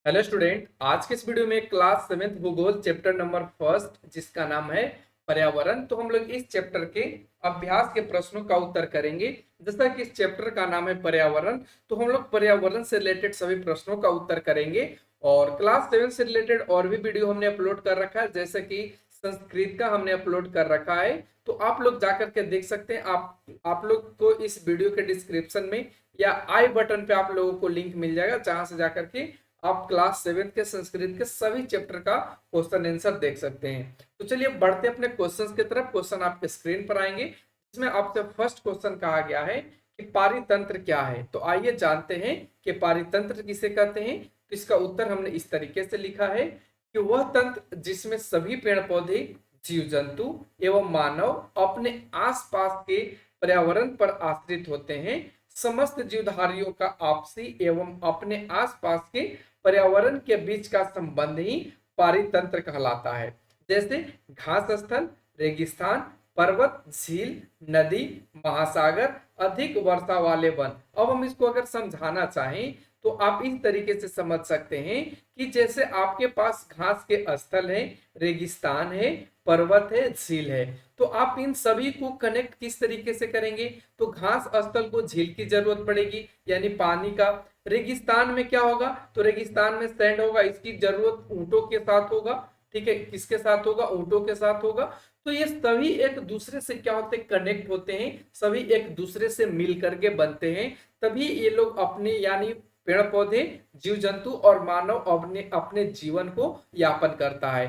Hello student, आज के इस वीडियो में क्लास 7th भूगोल चैप्टर नंबर फर्स्ट जिसका नाम है पर्यावरण। तो हम लोग इस चैप्टर के अभ्यास के प्रश्नों का उत्तर करेंगे। जैसा कि इस चैप्टर का नाम है पर्यावरण, तो हम लोग पर्यावरण से रिलेटेड सभी प्रश्नों का उत्तर करेंगे। और क्लास 7 से रिलेटेड और भी वीडियो हमने अपलोड कर रखा है, जैसे कि संस्कृत का हमने अपलोड कर रखा है, तो आप लोग जाकर के देख सकते हैं। आप लोग को इस वीडियो के डिस्क्रिप्शन में या आई बटन पे आप लोगों को लिंक मिल जाएगा, जहां से जाकर के आप क्लास 7 के संस्कृत के सभी चैप्टर का क्वेश्चन आंसर देख सकते हैं। तो चलिए बढ़ते अपने क्वेश्चंस की तरफ। क्वेश्चन आपके स्क्रीन पर आएंगे, जिसमें आपसे फर्स्ट क्वेश्चन कहा गया है कि पारितंत्र क्या है। तो आइए जानते हैं कि पारितंत्र किसे कहते हैं। तो इसका उत्तर हमने इस तरीके से लिखा है कि वह तंत्र जिसमें सभी पेड़ पौधे, जीव जंतु एवं मानव अपने आसपास के पर्यावरण पर आश्रित होते हैं। समस्त जीवधारियों का आपसी एवं अपने आसपास के पर्यावरण के बीच का संबंध ही पारितंत्र कहलाता है। जैसे घास स्थल, रेगिस्तान, पर्वत, झील, नदी, महासागर, अधिक वर्षा वाले वन। अब हम इसको अगर समझाना चाहें तो आप इस तरीके से समझ सकते हैं कि जैसे आपके पास घास के स्थल है, रेगिस्तान है, पर्वत है, झील है, तो आप इन सभी को कनेक्ट किस तरीके से करेंगे। तो घास स्थल को झील की जरूरत पड़ेगी, यानी पानी का। रेगिस्तान में क्या होगा, तो रेगिस्तान में सैंड होगा, इसकी जरूरत ऊंटों के साथ होगा। ठीक है, किसके साथ होगा, ऊंटों के साथ होगा। तो ये सभी एक दूसरे से क्या होते हैं, कनेक्ट होते हैं, सभी एक दूसरे से मिल करके बनते हैं। तभी ये लोग अपने यानी पेड़ पौधे, जीव जंतु और मानव अपने अपने जीवन को यापन करता है।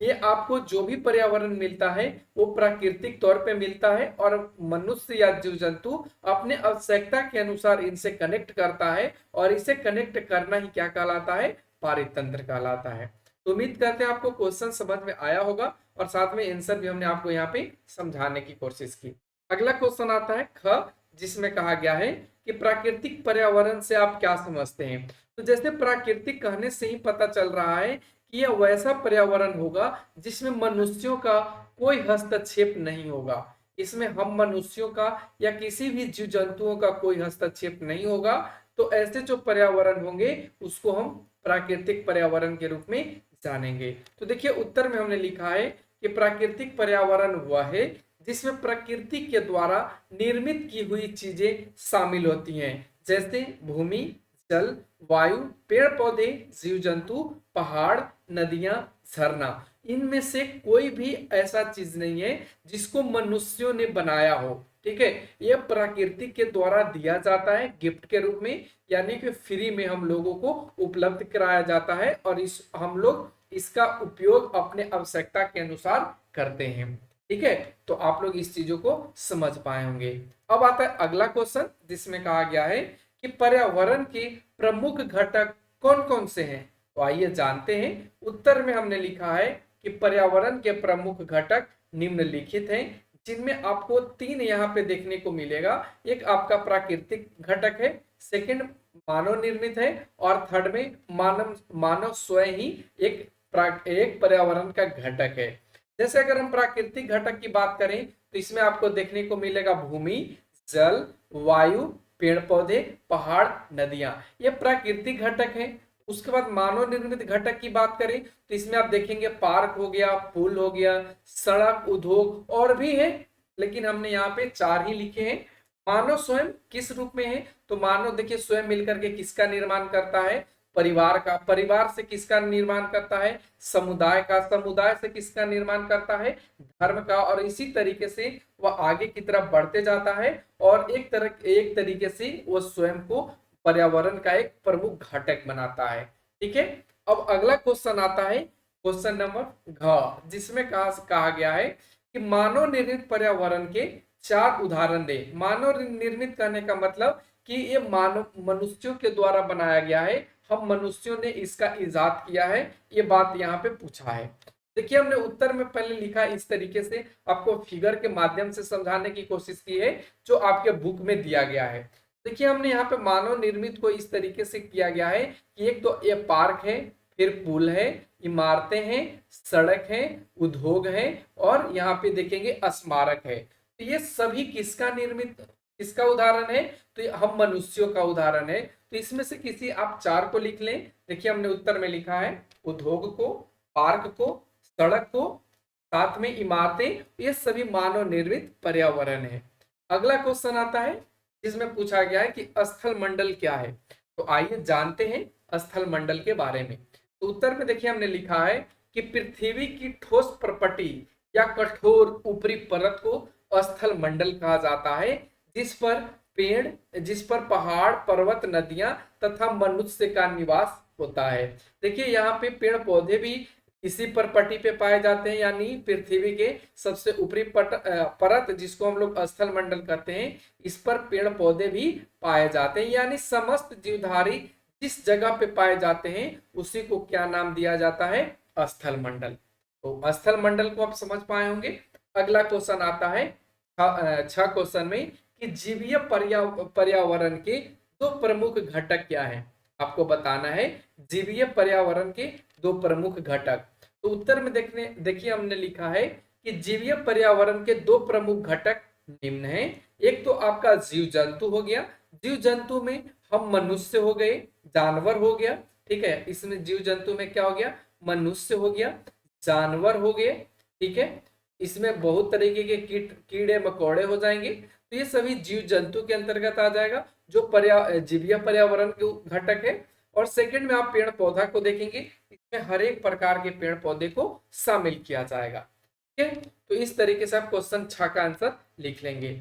ये आपको जो भी पर्यावरण मिलता है वो प्राकृतिक तौर पे मिलता है, और मनुष्य या जीव जंतु अपने आवश्यकता के अनुसार इनसे कनेक्ट करता है, और इसे कनेक्ट करना ही क्या कहलाता है, पारितंत्र कहलाता है। तो उम्मीद करते हैं आपको क्वेश्चन समझ में आया होगा, और साथ में आंसर भी हमने आपको यहाँ पे समझाने की कोशिश की। अगला क्वेश्चन आता है ख, जिसमें कहा गया है कि प्राकृतिक पर्यावरण से आप क्या समझते हैं। तो जैसे प्राकृतिक कहने से ही पता चल रहा है कि यह वैसा पर्यावरण होगा जिसमें मनुष्यों का कोई हस्तक्षेप नहीं होगा। इसमें हम मनुष्यों का या किसी भी जीव जंतुओं का कोई हस्तक्षेप नहीं होगा। तो ऐसे जो पर्यावरण होंगे उसको हम प्राकृतिक पर्यावरण के रूप में जानेंगे। तो देखिए उत्तर में हमने लिखा है कि प्राकृतिक पर्यावरण वह है जिसमें प्रकृति के द्वारा निर्मित की हुई चीजें शामिल होती हैं, जैसे भूमि, जल, वायु, पेड़ पौधे, जीव जंतु, पहाड़, नदियां, झरना। इनमें से कोई भी ऐसा चीज नहीं है जिसको मनुष्यों ने बनाया हो। ठीक है, यह प्रकृति के द्वारा दिया जाता है गिफ्ट के रूप में, यानी कि फ्री में हम लोगों को उपलब्ध कराया जाता है, और इस हम लोग इसका उपयोग अपने आवश्यकता के अनुसार करते हैं। ठीक है, तो आप लोग इस चीजों को समझ पाए होंगे। अब आता है अगला क्वेश्चन, जिसमें कहा गया है कि पर्यावरण के प्रमुख घटक कौन कौन से हैं। तो आइए जानते हैं। उत्तर में हमने लिखा है कि पर्यावरण के प्रमुख घटक निम्नलिखित हैं, जिनमें आपको तीन यहाँ पे देखने को मिलेगा। एक आपका प्राकृतिक घटक है, सेकंड मानव निर्मित है, और थर्ड में मानव मानव स्वयं ही एक पर्यावरण का घटक है। जैसे अगर हम प्राकृतिक घटक की बात करें तो इसमें आपको देखने को मिलेगा भूमि, जल, वायु, पेड़ पौधे, पहाड़, नदियां। ये प्राकृतिक घटक है। उसके बाद मानव निर्मित घटक की बात करें तो इसमें आप देखेंगे पार्क हो गया, पुल हो गया, सड़क, उद्योग और भी है, लेकिन हमने यहाँ पे चार ही लिखे हैं। मानव स्वयं किस रूप में है, तो मानव देखिए स्वयं मिलकर के किसका निर्माण करता है, परिवार का। परिवार से किसका निर्माण करता है, समुदाय का। समुदाय से किसका निर्माण करता है, धर्म का। और इसी तरीके से वह आगे की तरफ बढ़ते जाता है, और एक तरीके से वह स्वयं को पर्यावरण का एक प्रमुख घटक बनाता है। ठीक है, अब अगला क्वेश्चन आता है, क्वेश्चन नंबर घ, जिसमें कहा गया है कि मानव निर्मित पर्यावरण के चार उदाहरण दे। मानव निर्मित करने का मतलब कि ये मानव मनुष्यों के द्वारा बनाया गया है, हम मनुष्यों ने इसका इजाद किया है, ये बात यहाँ पे पूछा है। देखिए हमने उत्तर में पहले लिखा इस तरीके से, आपको फिगर के माध्यम से समझाने की कोशिश की है जो आपके बुक में दिया गया है। देखिए हमने यहाँ पे मानव निर्मित को इस तरीके से किया गया है कि एक तो ये पार्क है, फिर पुल है, इमारतें हैं, सड़क है, उद्योग है, और यहाँ पे देखेंगे स्मारक है। तो ये सभी किसका निर्मित किसका उदाहरण है? तो ये हम मनुष्यों का उदाहरण है। तो इसमें से किसी आप 4 को लिख लें। देखिए हमने उत्तर में लिखा है उद्योग को, पार्क को, सड़क को, साथ में इमारतें, ये सभी मानव निर्मित पर्यावरण है। अगला क्वेश्चन आता है जिसमें पूछा गया है कि स्थल मंडल क्या है। तो आइए जानते हैं स्थल मंडल के बारे में। तो उत्तर में देखिए हमने लिखा है कि पृथ्वी की ठोस प्रपटी या कठोर ऊपरी परत को स्थल मंडल कहा जाता है, जिस पर जिस पर पहाड़, पर्वत, नदियां तथा मनुष्य का निवास होता है। देखिए यहाँ पे पेड़ पौधे भी इसी परपटी पे पाए जाते हैं, यानी पृथ्वी के सबसे ऊपरी परत जिसको हम लोग स्थल मंडल कहते हैं, इस पर पेड़ पौधे भी पाए जाते हैं। यानी समस्त जीवधारी जिस जगह पे पाए जाते हैं उसी को क्या नाम दिया जाता है? स्थल मंडल। तो स्थल मंडल को आप समझ पाए होंगे। अगला क्वेश्चन आता है 6 क्वेश्चन में कि जीवीय पर्यावरण के 2 प्रमुख घटक क्या हैं। आपको बताना है जीवीय पर्यावरण के 2 प्रमुख घटक। तो उत्तर में देखिए हमने लिखा है कि जीवीय पर्यावरण के 2 प्रमुख घटक निम्न हैं। एक तो आपका जीव जंतु हो गया, जीव जंतु में हम मनुष्य हो गए, जानवर हो गया, ठीक है। इसमें जीव जंतु में क्या हो गया? मनुष्य हो गया, जानवर हो गए, ठीक है। इसमें बहुत तरीके के कीड़े मकोड़े हो जाएंगे। तो ये सभी जीव जंतु के अंतर्गत आ जाएगा जो जीवीय पर्यावरण के घटक है। और सेकंड में आप पेड़ पौधा को देखेंगे, इसमें हर एक प्रकार के पेड़ पौधे को शामिल किया जाएगा, ठीक है। तो इस तरीके से आप क्वेश्चन 6 का आंसर लिख लेंगे।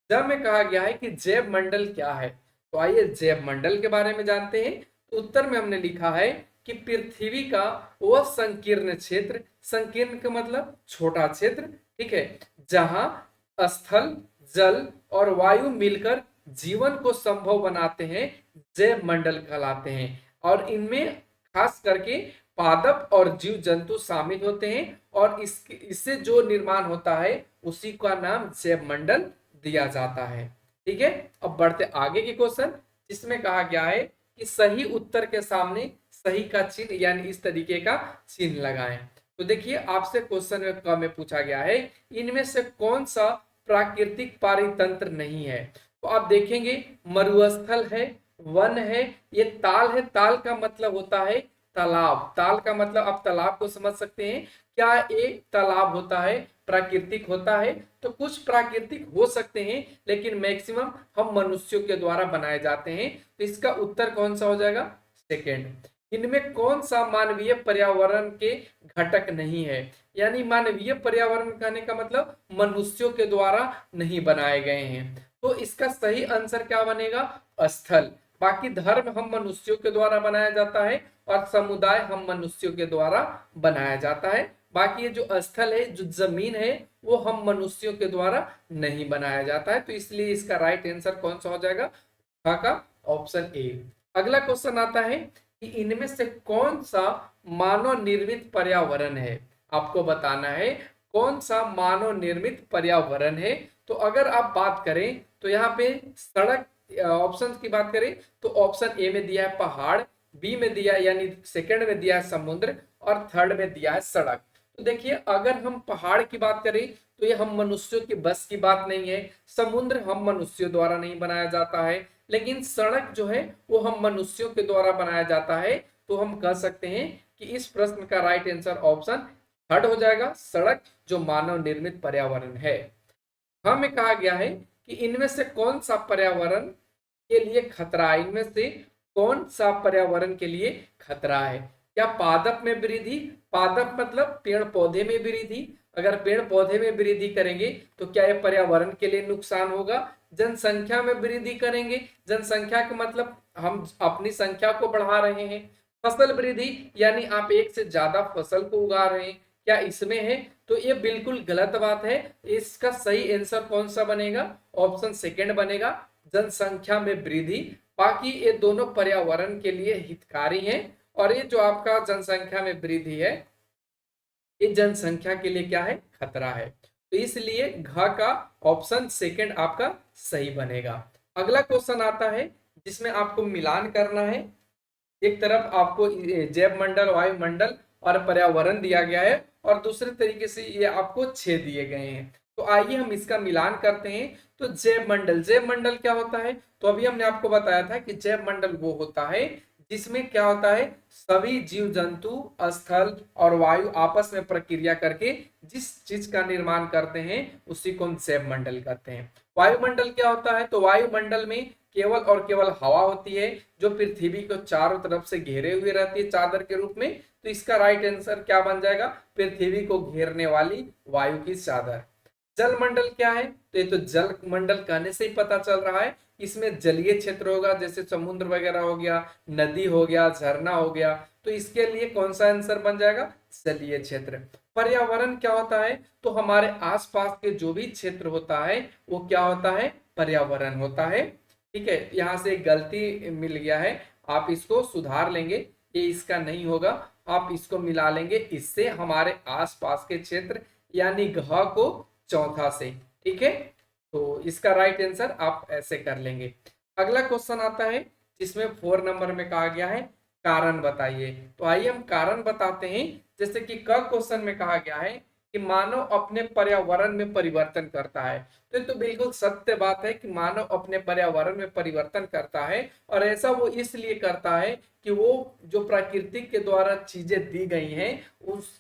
जब में कहा गया है कि जैव मंडल क्या है, तो आइए जैव मंडल के बारे में जानते हैं। तो उत्तर में हमने लिखा है कि पृथ्वी का वह संकीर्ण क्षेत्र, संकीर्ण का मतलब छोटा क्षेत्र, ठीक है, जहां स्थल, जल और वायु मिलकर जीवन को संभव बनाते हैं, जैव मंडल कहलाते हैं। और इनमें खास करके पादप और जीव जंतु शामिल होते हैं और इससे जो निर्माण होता है उसी का नाम जैव मंडल दिया जाता है, ठीक है। अब बढ़ते आगे के क्वेश्चन, जिसमें कहा गया है कि सही उत्तर के सामने सही का चिन्ह यानी इस तरीके का चिन्ह लगाएं। तो देखिए आपसे क्वेश्चन में पूछा गया है इनमें से कौन सा प्राकृतिक पारितंत्र नहीं है। तो आप देखेंगे मरुस्थल है, वन है, ये ताल है। ताल का मतलब होता है तालाब, ताल का मतलब आप तालाब को समझ सकते हैं। क्या एक तालाब होता है प्राकृतिक होता है? तो कुछ प्राकृतिक हो सकते हैं लेकिन मैक्सिमम हम मनुष्यों के द्वारा बनाए जाते हैं। तो इसका उत्तर कौन सा हो जाएगा? सेकेंड। इनमें कौन सा मानवीय पर्यावरण के घटक नहीं है? यानी मानवीय पर्यावरण कहने का मतलब मनुष्यों के द्वारा नहीं बनाए गए हैं। तो इसका सही आंसर क्या बनेगा? स्थल। बाकी धर्म हम मनुष्यों के द्वारा बनाया जाता है और समुदाय हम मनुष्यों के द्वारा बनाया जाता है। बाकी ये जो स्थल है, जो जमीन है, वो हम मनुष्यों के द्वारा नहीं बनाया जाता है। तो इसलिए इसका राइट आंसर कौन सा हो जाएगा? का ऑप्शन ए। अगला क्वेश्चन आता है कि इनमें से कौन सा मानव निर्मित पर्यावरण है। आपको बताना है कौन सा मानव निर्मित पर्यावरण है। तो अगर आप बात करें तो यहाँ पे सड़क ऑप्शन की बात करें तो ऑप्शन ए में दिया है पहाड़, बी में दिया यानी सेकंड में दिया है समुद्र और थर्ड में दिया है सड़क। तो देखिए अगर हम पहाड़ की बात करें तो ये हम मनुष्यों की बस की बात नहीं है। समुद्र हम मनुष्यों द्वारा नहीं बनाया जाता है, लेकिन सड़क जो है वो हम मनुष्यों के द्वारा बनाया जाता है। तो हम कह सकते हैं कि इस प्रश्न का राइट आंसर ऑप्शन थर्ड हो जाएगा, सड़क, जो मानव निर्मित पर्यावरण है। हमें कहा गया है कि इनमें से कौन सा पर्यावरण के लिए खतरा है। इनमें से कौन सा पर्यावरण के लिए खतरा है? क्या पादप में वृद्धि? पादप मतलब पेड़ पौधे में वृद्धि। अगर पेड़ पौधे में वृद्धि करेंगे तो क्या यह पर्यावरण के लिए नुकसान होगा? जनसंख्या में वृद्धि करेंगे, जनसंख्या का मतलब हम अपनी संख्या को बढ़ा रहे हैं। फसल वृद्धि यानी आप एक से ज्यादा फसल को उगा रहे हैं, क्या इसमें है? तो ये बिल्कुल गलत बात है। इसका सही आंसर कौन सा बनेगा? ऑप्शन सेकंड बनेगा, जनसंख्या में वृद्धि। बाकी ये दोनों पर्यावरण के लिए हितकारी हैं और ये जो आपका जनसंख्या में वृद्धि है ये जनसंख्या के लिए क्या है? खतरा है। तो इसलिए घ का ऑप्शन सेकंड आपका सही बनेगा। अगला क्वेश्चन आता है जिसमें आपको मिलान करना है। एक तरफ आपको जैव मंडल, वायुमंडल और पर्यावरण दिया गया है और दूसरे तरीके से ये आपको 6 दिए गए हैं। तो आइए हम इसका मिलान करते हैं। तो जैव मंडल, जैव मंडल क्या होता है? तो अभी हमने आपको बताया था कि जैव मंडल वो होता है जिसमें क्या होता है, सभी जीव जंतु, स्थल और वायु आपस में प्रक्रिया करके जिस चीज का निर्माण करते हैं उसी को हम जैव मंडल कहते हैं। वायुमंडल क्या होता है? तो वायुमंडल में केवल और केवल हवा होती है जो पृथ्वी को चारों तरफ से घेरे हुए रहती है चादर के रूप में। तो इसका राइट आंसर क्या बन जाएगा? पृथ्वी को घेरने वाली वायु की चादर। जल मंडल क्या है? तो ये तो जल मंडल कहने से ही पता चल रहा है, इसमें जलीय क्षेत्र होगा, जैसे समुद्र वगैरह हो गया, नदी हो गया, झरना हो गया। तो इसके लिए कौन सा आंसर बन जाएगा? जलीय क्षेत्र। पर्यावरण क्या होता है? तो हमारे आसपास के जो भी क्षेत्र होता है वो क्या होता है? पर्यावरण होता है। ठीक है, यहाँ से एक गलती मिल गया है, आप इसको सुधार लेंगे, ये इसका नहीं होगा, आप इसको मिला लेंगे इससे हमारे आसपास के क्षेत्र, यानी घ को चौथा से। ठीक है, तो इसका राइट आंसर आप ऐसे कर लेंगे। अगला क्वेश्चन आता है जिसमें 4 नंबर में कहा गया है कारण बताइए। तो आइए हम कारण बताते हैं। जैसे कि क क्वेश्चन में कहा गया है कि मानव अपने पर्यावरण में परिवर्तन करता है। तो ये तो बिल्कुल सत्य बात है कि मानव अपने पर्यावरण में परिवर्तन करता है, और ऐसा वो इसलिए करता है कि वो जो प्रकृति के द्वारा चीजें दी गई हैं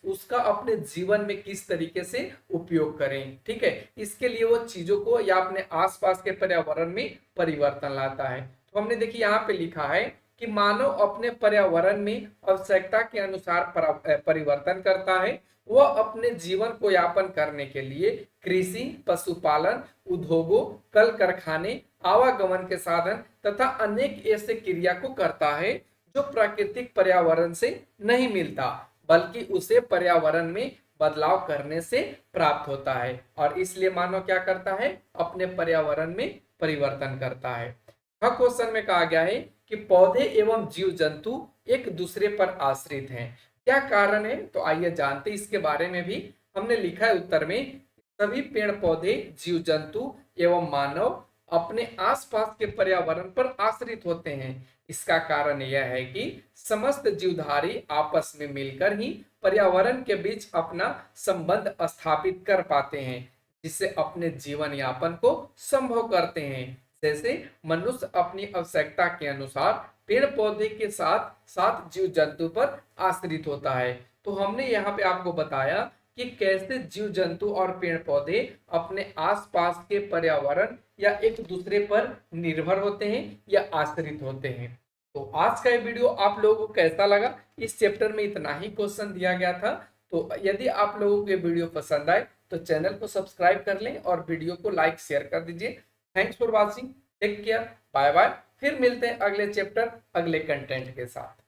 उसका अपने जीवन में किस तरीके से उपयोग करें। ठीक है, इसके लिए वो चीजों को या अपने आसपास के पर्यावरण में परिवर्तन लाता है। तो हमने देखिए यहाँ पे लिखा है कि मानव अपने पर्यावरण में आवश्यकता के अनुसार परिवर्तन करता है। वह अपने जीवन को यापन करने के लिए कृषि, पशुपालन, उद्योगों, कल कारखाने, आवागमन के साधन तथा अनेक ऐसे क्रिया को करता है जो प्राकृतिक पर्यावरण से नहीं मिलता, बल्कि उसे पर्यावरण में बदलाव करने से प्राप्त होता है। और इसलिए मानव क्या करता है? अपने पर्यावरण में परिवर्तन करता है। क्वेश्चन में कहा गया है कि पौधे एवं जीव जंतु एक दूसरे पर आश्रित हैं, क्या कारण है? तो आइए जानते हैं इसके बारे में भी। हमने लिखा है उत्तर में, सभी पेड़ पौधे, जीव जंतु एवं मानव अपने आसपास के पर्यावरण पर आश्रित होते हैं। इसका कारण यह है कि समस्त जीवधारी आपस में मिलकर ही पर्यावरण के बीच अपना संबंध स्थापित कर पाते हैं, जिससे अपने जीवन यापन को संभव करते हैं। जैसे मनुष्य अपनी आवश्यकता के अनुसार पेड़ पौधे के साथ साथ जीव जंतु पर आश्रित होता है। तो हमने यहाँ पे आपको बताया कि कैसे जीव जंतु और पेड़ पौधे अपने आसपास के पर्यावरण या एक दूसरे पर निर्भर होते हैं या आश्रित होते हैं। तो आज का ये वीडियो आप लोगों को कैसा लगा? इस चैप्टर में इतना ही क्वेश्चन दिया गया था। तो यदि आप लोगों को ये वीडियो पसंद आए तो चैनल को सब्सक्राइब कर लें और वीडियो को लाइक शेयर कर दीजिए। Thanks for watching, take care, bye bye. फिर मिलते हैं अगले चैप्टर, अगले कंटेंट के साथ।